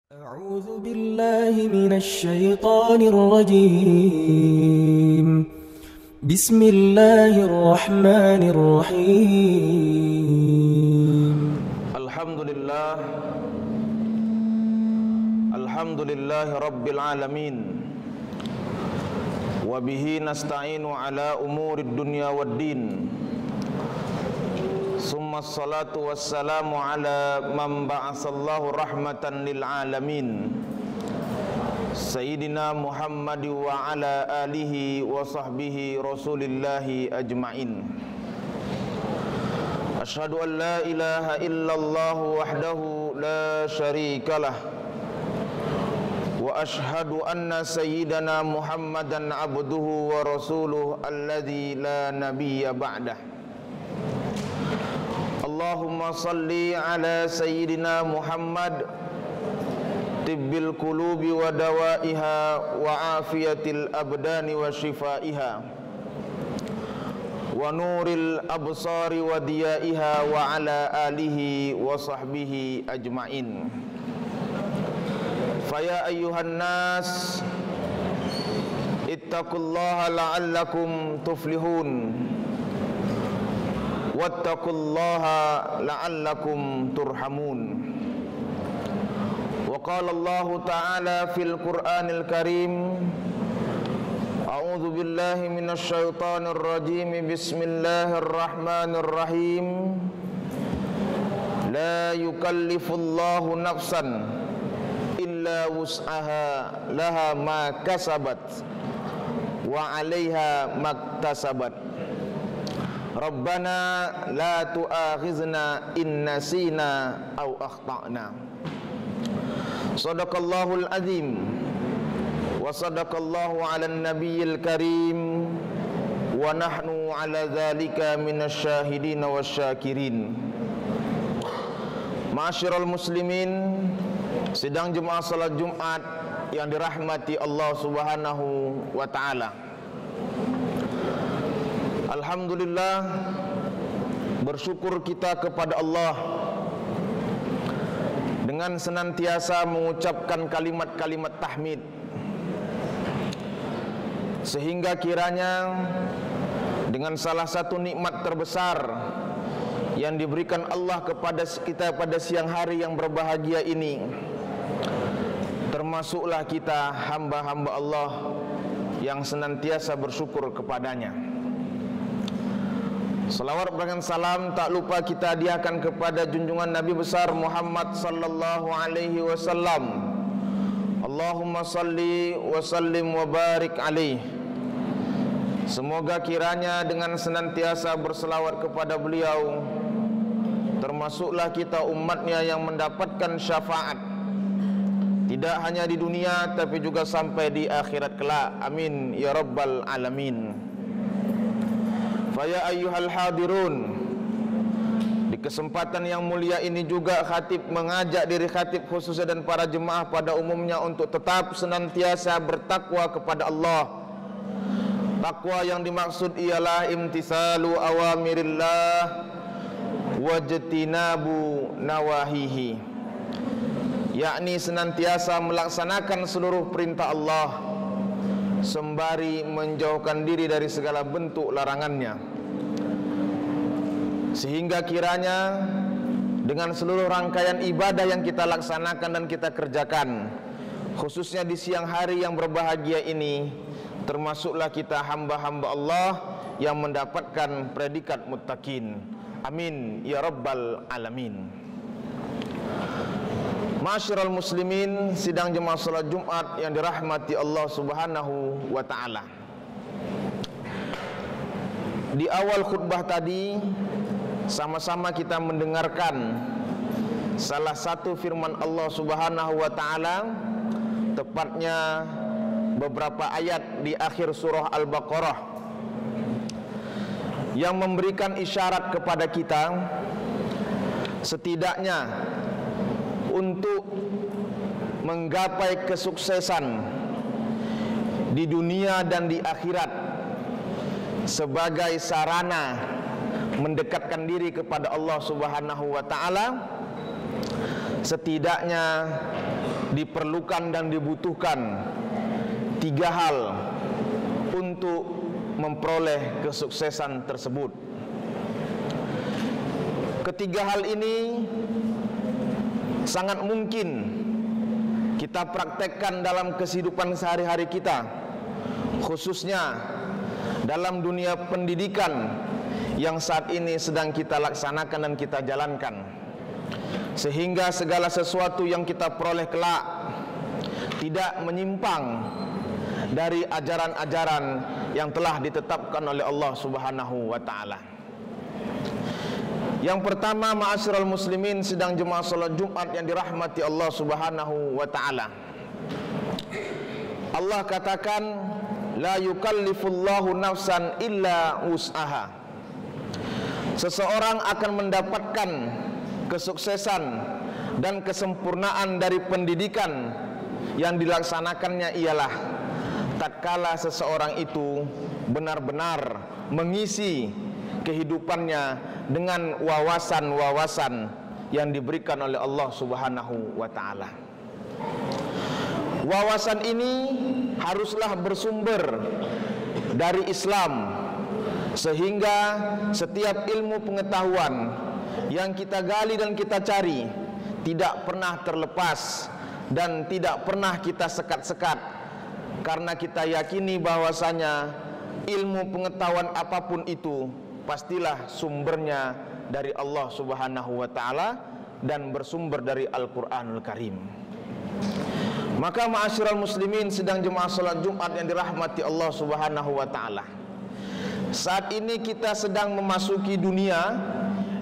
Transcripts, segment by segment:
أعوذ بالله من الشيطان الرجيم. بسم الله الرحمن الرحيم. الحمد لله رب العالمين وبه نستعين على أمور الدنيا والدين ثم الصلاة والسلام على من بعث الله رحمة للعالمين سيدنا محمد وعلى آله وصحبه رسول الله أجمعين. أشهد أن لا إله إلا الله وحده لا شريك له وأشهد أن سيدنا محمدا عبده ورسوله الذي لا نبي بعده. اللهم صل على سيدنا محمد طب القلوب ودوائها وعافية الأبدان وشفائها ونور الأبصار وضيائها وعلى آله وصحبه أجمعين. فيا أيها الناس اتقوا الله لعلكم تفلحون واتقوا الله لعلكم ترحمون. وقال الله تعالى في القرآن الكريم: أعوذ بالله من الشيطان الرجيم بسم الله الرحمن الرحيم لا يكلف الله نفسا إلا وسعها لها ما كسبت وعليها ما اكتسبت ربنا لا تؤاخذنا إن نسينا أو أخطأنا. صدق الله العظيم وصدق الله على النبي الكريم ونحن على ذلك من الشاهدين والشاكرين. Ma'asyiral muslimin, sidang jemaah salat Jumat yang dirahmati Allah Subhanahu wa taala. Alhamdulillah, bersyukur kita kepada Allah dengan senantiasa mengucapkan kalimat-kalimat tahmid, sehingga kiranya dengan salah satu nikmat terbesar yang diberikan Allah kepada kita pada siang hari yang berbahagia ini, termasuklah kita hamba-hamba Allah yang senantiasa bersyukur kepadanya. Salawat dan salam tak lupa kita hadiahkan kepada junjungan Nabi besar Muhammad sallallahu alaihi wasallam. Allahumma salli wa sallim wa barik alaihi. Semoga kiranya dengan senantiasa berselawat kepada beliau, termasuklah kita umatnya yang mendapatkan syafaat, tidak hanya di dunia tapi juga sampai di akhirat kelak. Amin ya rabbal alamin. Faya ayyuhal hadirun, di kesempatan yang mulia ini juga khatib mengajak diri khatib khususnya dan para jemaah pada umumnya untuk tetap senantiasa bertakwa kepada Allah. Takwa yang dimaksud ialah imtisalu awamirillah wajtinabu nawahihi, yakni senantiasa melaksanakan seluruh perintah Allah sembari menjauhkan diri dari segala bentuk larangannya, sehingga kiranya dengan seluruh rangkaian ibadah yang kita laksanakan dan kita kerjakan, khususnya di siang hari yang berbahagia ini, termasuklah kita hamba-hamba Allah yang mendapatkan predikat muttaqin. Amin ya rabbal alamin. Ma'asyiral muslimin, sidang jemaah salat Jumat yang dirahmati Allah Subhanahu wa taala. Di awal khutbah tadi sama-sama kita mendengarkan salah satu firman Allah Subhanahu wa taala, tepatnya beberapa ayat di akhir surah Al-Baqarah, yang memberikan isyarat kepada kita setidaknya untuk menggapai kesuksesan di dunia dan di akhirat sebagai sarana mendekatkan diri kepada Allah Subhanahu wa taala, setidaknya diperlukan dan dibutuhkan 3 hal untuk memperoleh kesuksesan tersebut. Ketiga hal ini sangat mungkin kita praktekkan dalam kehidupan sehari-hari kita, khususnya dalam dunia pendidikan yang saat ini sedang kita laksanakan dan kita jalankan, sehingga segala sesuatu yang kita peroleh kelak tidak menyimpang dari ajaran-ajaran yang telah ditetapkan oleh Allah Subhanahu wa taala. Yang pertama, ma'asyiral muslimin sedang jemaah salat Jumat yang dirahmati Allah Subhanahu wa taala. Allah katakan, la yukallifullahu nafsan illa wus'aha. Seseorang akan mendapatkan kesuksesan dan kesempurnaan dari pendidikan yang dilaksanakannya ialah tatkala seseorang itu benar-benar mengisi kehidupannya dengan wawasan-wawasan yang diberikan oleh Allah Subhanahu wa taala. Wawasan ini haruslah bersumber dari Islam, sehingga setiap ilmu pengetahuan yang kita gali dan kita cari tidak pernah terlepas dan tidak pernah kita sekat-sekat, karena kita yakini bahwasanya ilmu pengetahuan apapun itu pastilah sumbernya dari Allah Subhanahu wa taala dan bersumber dari Al-Qur'anul Karim. Maka ma'asyiral muslimin sedang jemaah salat Jumat yang dirahmati Allah Subhanahu wa taala, saat ini kita sedang memasuki dunia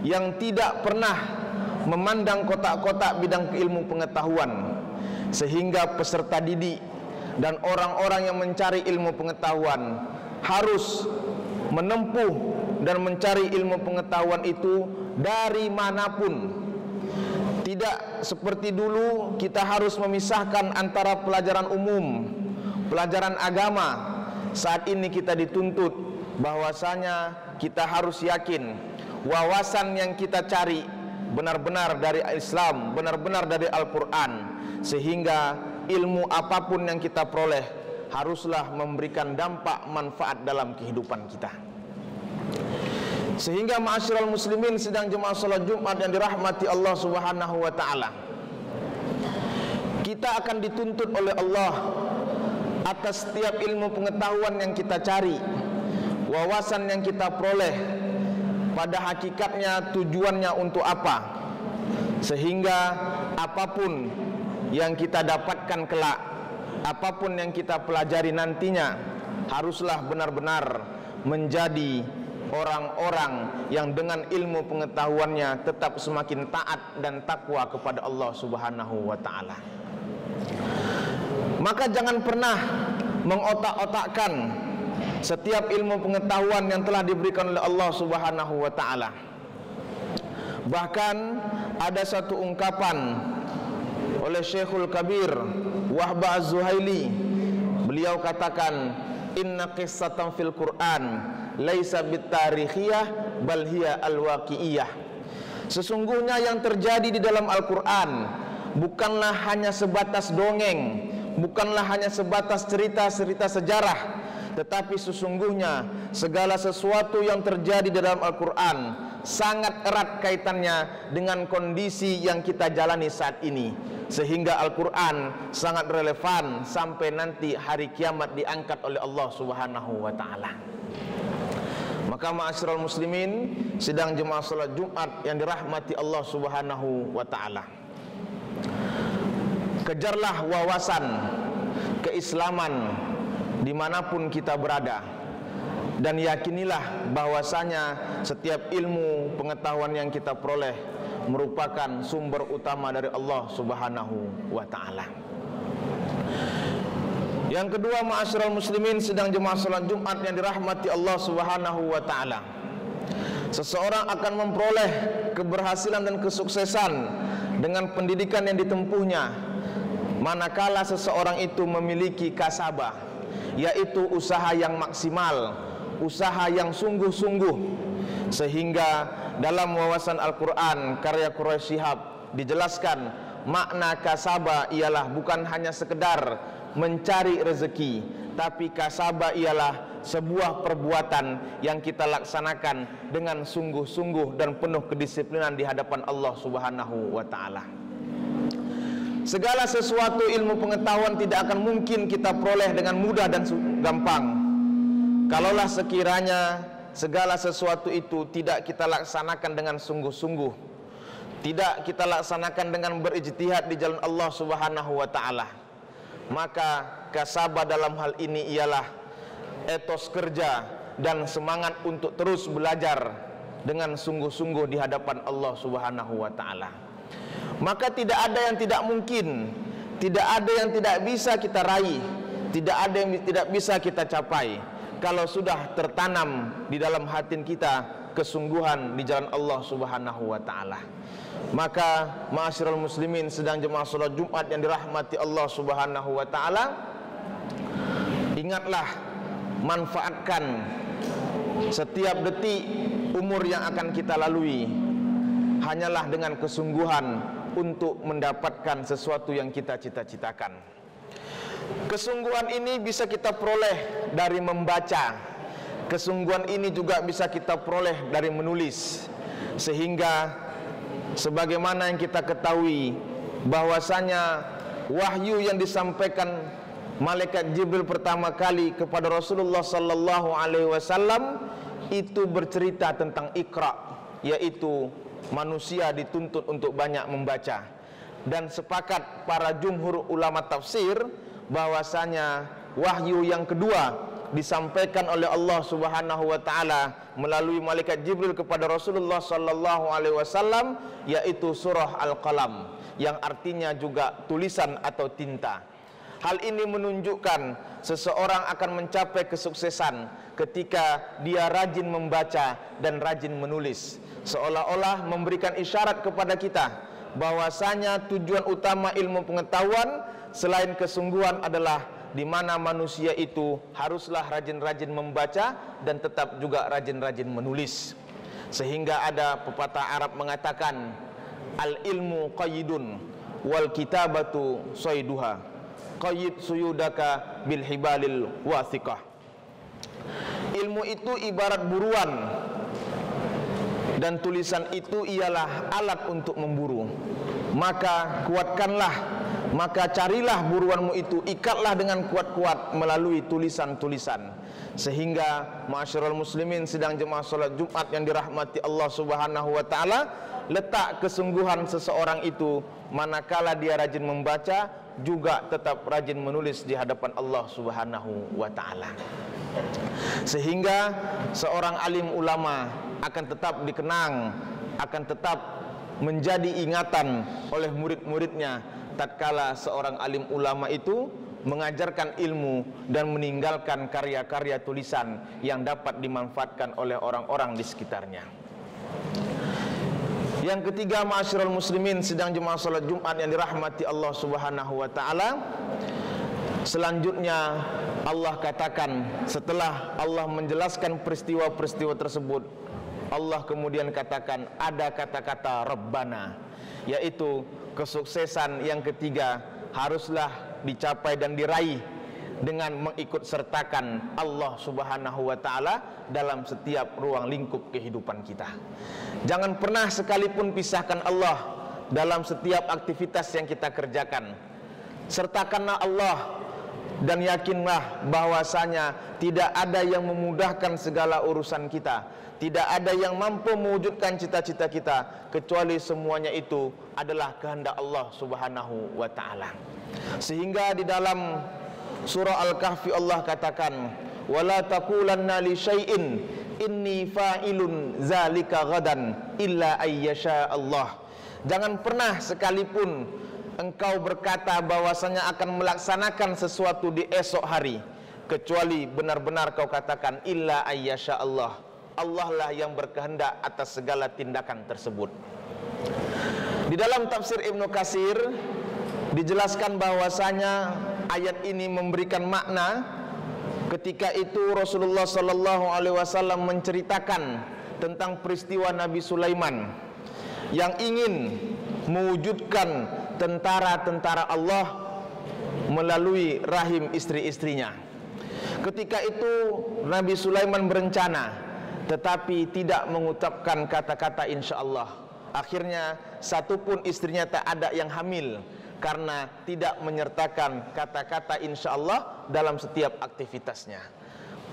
yang tidak pernah memandang kotak-kotak bidang ilmu pengetahuan, sehingga peserta didik dan orang-orang yang mencari ilmu pengetahuan harus menempuh dan mencari ilmu pengetahuan itu dari manapun. Tidak seperti dulu kita harus memisahkan antara pelajaran umum, pelajaran agama. Saat ini kita dituntut bahwasanya kita harus yakin wawasan yang kita cari benar-benar dari Islam, benar-benar dari Al-Quran, sehingga ilmu apapun yang kita peroleh haruslah memberikan dampak manfaat dalam kehidupan kita. Sehingga ma'asyiral muslimin sedang jemaah salat Jumat yang dirahmati Allah Subhanahu wa taala, kita akan dituntut oleh Allah atas setiap ilmu pengetahuan yang kita cari, wawasan yang kita peroleh, pada hakikatnya tujuannya untuk apa, sehingga apapun yang kita dapatkan kelak, apapun yang kita pelajari nantinya, haruslah benar-benar menjadi orang-orang yang dengan ilmu pengetahuannya tetap semakin taat dan takwa kepada Allah Subhanahu wa taala. Maka jangan pernah mengotak-otakkan setiap ilmu pengetahuan yang telah diberikan oleh Allah Subhanahu wa taala. Bahkan ada satu ungkapan oleh Syekhul Kabir Wahbah Az-Zuhaili, beliau katakan, inna qissatan fil Qur'an laisa bitarikhiyah bal hiya al-waqi'iyah. Sesungguhnya yang terjadi di dalam Al-Qur'an bukanlah hanya sebatas dongeng, bukanlah hanya sebatas cerita-cerita sejarah, tetapi sesungguhnya segala sesuatu yang terjadi di dalam Al-Quran sangat erat kaitannya dengan kondisi yang kita jalani saat ini, sehingga Al-Quran sangat relevan sampai nanti hari kiamat diangkat oleh Allah Subhanahu wa ta'ala. Maka ma'asyiral muslimin sedang jemaah salat Jumat yang dirahmati Allah Subhanahu wa ta'ala, kejarlah wawasan keislaman dimanapun kita berada, dan yakinilah bahwasanya setiap ilmu pengetahuan yang kita peroleh merupakan sumber utama dari Allah Subhanahu wa ta'ala. Yang kedua, ma'asyiral muslimin sedang jemaah salat Jumat yang dirahmati Allah Subhanahu wa ta'ala, seseorang akan memperoleh keberhasilan dan kesuksesan dengan pendidikan yang ditempuhnya manakala seseorang itu memiliki kasabah, yaitu usaha yang maksimal, usaha yang sungguh-sungguh, sehingga dalam wawasan Al-Quran karya Quraisy Shihab dijelaskan makna kasaba ialah bukan hanya sekedar mencari rezeki, tapi kasaba ialah sebuah perbuatan yang kita laksanakan dengan sungguh-sungguh dan penuh kedisiplinan di hadapan Allah Subhanahu wa taala. Segala sesuatu ilmu pengetahuan tidak akan mungkin kita peroleh dengan mudah dan gampang kalaulah sekiranya segala sesuatu itu tidak kita laksanakan dengan sungguh-sungguh, tidak kita laksanakan dengan berijtihad di jalan Allah Subhanahu wa taala. Maka kasaba dalam hal ini ialah etos kerja dan semangat untuk terus belajar dengan sungguh-sungguh di hadapan Allah Subhanahu wa taala. Maka tidak ada yang tidak mungkin, tidak ada yang tidak bisa kita raih, tidak ada yang tidak bisa kita capai kalau sudah tertanam di dalam hati kita kesungguhan di jalan Allah Subhanahu wa taala. Maka ma'asyiral muslimin sedang jemaah salat Jumat yang dirahmati Allah Subhanahu wa taala, ingatlah, manfaatkan setiap detik umur yang akan kita lalui hanyalah dengan kesungguhan untuk mendapatkan sesuatu yang kita cita-citakan. Kesungguhan ini bisa kita peroleh dari membaca. Kesungguhan ini juga bisa kita peroleh dari menulis. Sehingga sebagaimana yang kita ketahui bahwasanya wahyu yang disampaikan malaikat Jibril pertama kali kepada Rasulullah sallallahu alaihi wasallam itu bercerita tentang Iqra, yaitu manusia dituntut untuk banyak membaca. Dan sepakat para jumhur ulama tafsir bahwasanya wahyu yang kedua disampaikan oleh Allah Subhanahu wa taala melalui malaikat Jibril kepada Rasulullah sallallahu alaihi wasallam yaitu surah Al-Qalam, yang artinya juga tulisan atau tinta. Hal ini menunjukkan seseorang akan mencapai kesuksesan ketika dia rajin membaca dan rajin menulis, seolah-olah memberikan isyarat kepada kita bahwasanya tujuan utama ilmu pengetahuan selain kesungguhan adalah di mana manusia itu haruslah rajin-rajin membaca dan tetap juga rajin-rajin menulis. Sehingga ada pepatah Arab mengatakan, al-ilmu qayyidun wal kitabatu sayduha, qayyid suyudaka bil hibalil wathiqah. Ilmu itu ibarat buruan dan tulisan itu ialah alat untuk memburu. Maka kuatkanlah, maka carilah buruanmu itu, ikatlah dengan kuat-kuat melalui tulisan-tulisan. Sehingga ma'asyiral muslimin sedang jemaah salat Jumat yang dirahmati Allah Subhanahu wa taala, letak kesungguhan seseorang itu manakala dia rajin membaca juga tetap rajin menulis di hadapan Allah Subhanahu wa taala. Sehingga seorang alim ulama akan tetap dikenang, akan tetap menjadi ingatan oleh murid-muridnya tatkala seorang alim ulama itu mengajarkan ilmu dan meninggalkan karya-karya tulisan yang dapat dimanfaatkan oleh orang-orang di sekitarnya. Yang ketiga, ma'asyiral muslimin sedang jemaah salat Jumat yang dirahmati Allah Subhanahu wa taala, selanjutnya Allah katakan setelah Allah menjelaskan peristiwa-peristiwa tersebut, Allah kemudian katakan ada kata-kata Rabbana, yaitu kesuksesan yang ketiga haruslah dicapai dan diraih dengan mengikut sertakan Allah Subhanahu wa taala dalam setiap ruang lingkup kehidupan kita. Jangan pernah sekalipun pisahkan Allah dalam setiap aktivitas yang kita kerjakan. Sertakanlah Allah dan yakinlah bahwasanya tidak ada yang memudahkan segala urusan kita, tidak ada yang mampu mewujudkan cita-cita kita kecuali semuanya itu adalah kehendak Allah Subhanahu wa taala. Sehingga di dalam surah Al-Kahfi Allah katakan, wala taqulanna li syai'in inni fa'ilun zalika ghadan illa ayyasha Allah. Jangan pernah sekalipun engkau berkata bahwasanya akan melaksanakan sesuatu di esok hari kecuali benar-benar kau katakan illa ayyasha Allah. Allah lah yang berkehendak atas segala tindakan tersebut. Di dalam tafsir Ibnu Katsir dijelaskan bahwasanya ayat ini memberikan makna ketika itu Rasulullah sallallahu alaihi wasallam menceritakan tentang peristiwa Nabi Sulaiman yang ingin mewujudkan tentara-tentara Allah melalui rahim istri-istrinya. Ketika itu Nabi Sulaiman berencana, tetapi tidak mengucapkan kata-kata insyaallah. Akhirnya satupun istrinya tak ada yang hamil karena tidak menyertakan kata-kata insyaallah dalam setiap aktivitasnya.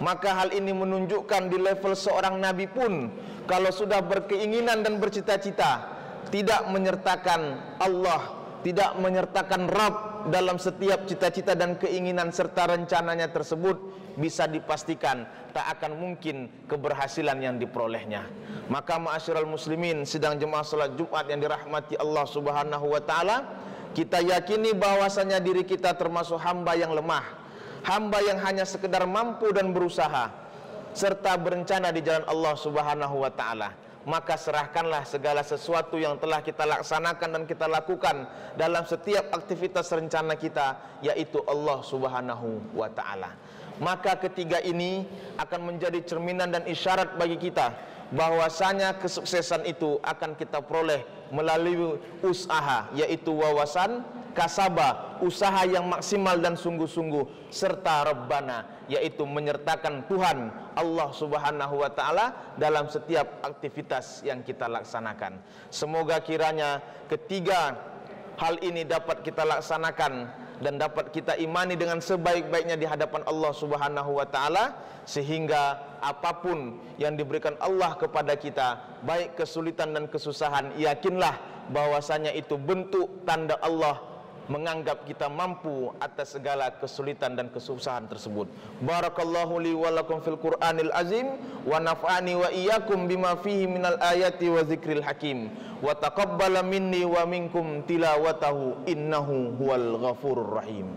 Maka hal ini menunjukkan di level seorang nabi pun, kalau sudah berkeinginan dan bercita-cita, tidak menyertakan Allah, tidak menyertakan Rabb dalam setiap cita-cita dan keinginan serta rencananya tersebut, bisa dipastikan tak akan mungkin keberhasilan yang diperolehnya. Maka ma'asyiral muslimin, sidang jemaah salat Jumat yang dirahmati Allah Subhanahu wa taala, kita yakini bahwasanya diri kita termasuk hamba yang lemah, hamba yang hanya sekedar mampu dan berusaha serta berencana di jalan Allah Subhanahu wa taala. Maka serahkanlah segala sesuatu yang telah kita laksanakan dan kita lakukan dalam setiap aktivitas rencana kita, yaitu Allah Subhanahu wa taala. Maka ketiga ini akan menjadi cerminan dan isyarat bagi kita bahwasanya kesuksesan itu akan kita peroleh melalui usaha, yaitu wawasan kasabah, usaha yang maksimal dan sungguh-sungguh, serta Rabbana, yaitu menyertakan Tuhan Allah Subhanahu wa taala dalam setiap aktivitas yang kita laksanakan. Semoga kiranya ketiga hal ini dapat kita laksanakan dan dapat kita imani dengan sebaik-baiknya di hadapan Allah Subhanahu wa taala, sehingga apapun yang diberikan Allah kepada kita, baik kesulitan dan kesusahan, yakinlah bahwasanya itu bentuk tanda Allah menganggap kita mampu atas segala kesulitan dan kesusahan tersebut. Barakallahu li wa lakum fil Qur'anil azim, wa naf'ani wa iyyakum bima fihi minal ayati wa dzikril hakim, wa taqabbala minni wa minkum tilawatahu innahu huwal ghafurur rahim.